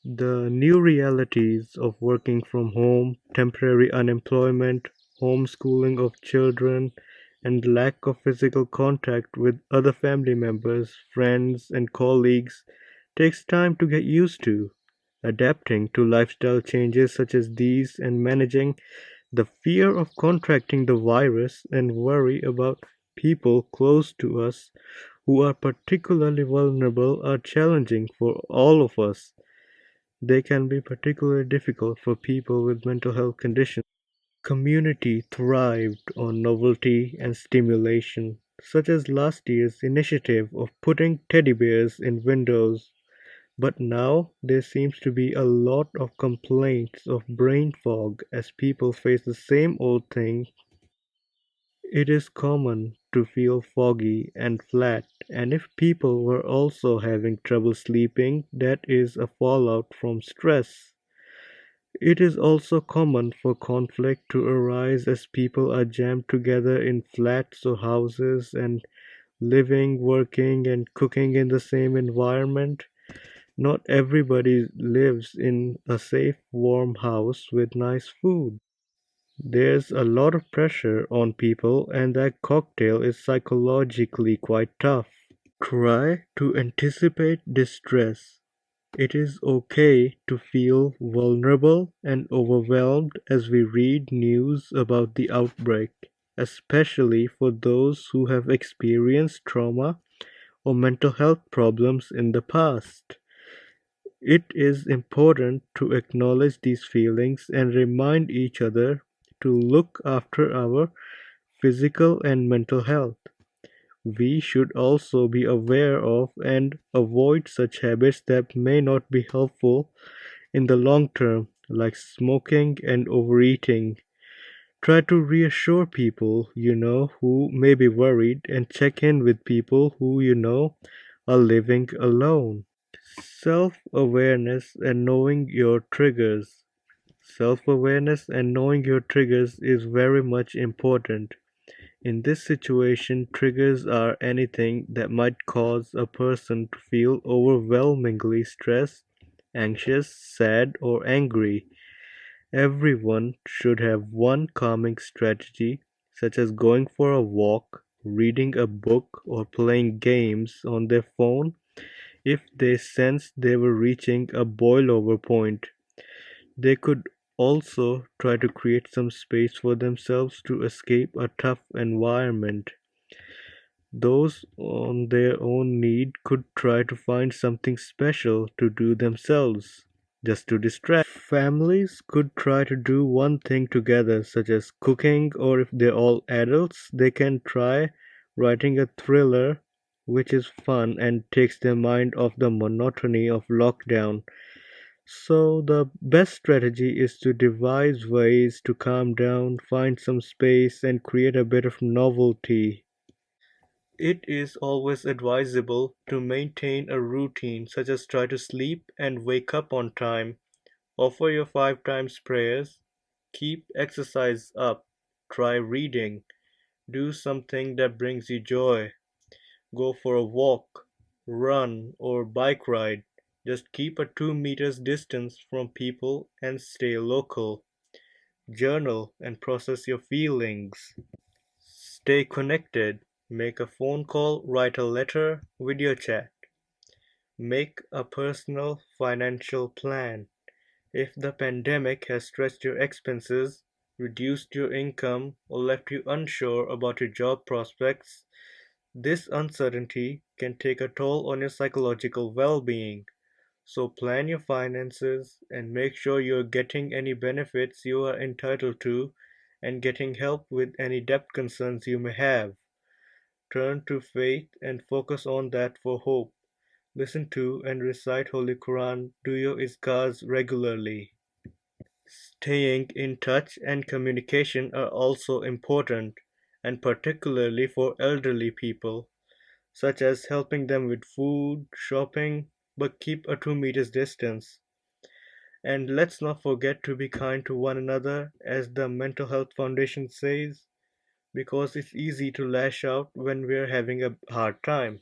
The new realities of working from home, temporary unemployment, homeschooling of children, and lack of physical contact with other family members, friends, and colleagues takes time to get used to. Adapting to lifestyle changes such as these and managing the fear of contracting the virus and worry about people close to us who are particularly vulnerable are challenging for all of us. They can be particularly difficult for people with mental health conditions. Community thrived on novelty and stimulation, such as last year's initiative of putting teddy bears in windows, but now there seems to be a lot of complaints of brain fog as people face the same old thing. It is common to feel foggy and flat, and if people were also having trouble sleeping, that is a fallout from stress. It is also common for conflict to arise as people are jammed together in flats or houses and living, working, and cooking in the same environment. Not everybody lives in a safe, warm house with nice food. There's a lot of pressure on people, and that cocktail is psychologically quite tough. Try to anticipate distress. It is okay to feel vulnerable and overwhelmed as we read news about the outbreak, especially for those who have experienced trauma or mental health problems in the past. It is important to acknowledge these feelings and remind each other to look after our physical and mental health. We should also be aware of and avoid such habits that may not be helpful in the long term, like smoking and overeating. Try to reassure people you know who may be worried and check in with people who you know are living alone. Self-awareness and knowing your triggers. Self-awareness and knowing your triggers is very much important. In this situation, triggers are anything that might cause a person to feel overwhelmingly stressed, anxious, sad, or angry. Everyone should have one calming strategy, such as going for a walk, reading a book, or playing games on their phone if they sensed they were reaching a boil-over point. They could also try to create some space for themselves to escape a tough environment. Those on their own need could try to find something special to do themselves, just to distract. Families could try to do one thing together, such as cooking, or if they're all adults, they can try writing a thriller, which is fun and takes their mind off the monotony of lockdown. So, the best strategy is to devise ways to calm down, find some space, and create a bit of novelty. It is always advisable to maintain a routine, such as try to sleep and wake up on time, offer your 5 times prayers, keep exercise up, try reading, do something that brings you joy, go for a walk, run, or bike ride. Just keep a 2 meters distance from people and stay local. Journal and process your feelings. Stay connected. Make a phone call, write a letter, video chat. Make a personal financial plan. If the pandemic has stretched your expenses, reduced your income, or left you unsure about your job prospects, this uncertainty can take a toll on your psychological well-being. So plan your finances and make sure you're getting any benefits you are entitled to and getting help with any debt concerns you may have. Turn to faith and focus on that for hope. Listen to and recite Holy Quran Duyo Izkars regularly. Staying in touch and communication are also important, and particularly for elderly people, such as helping them with food, shopping, but keep a 2 meters distance. And let's not forget to be kind to one another, as the Mental Health Foundation says, because it's easy to lash out when we're having a hard time.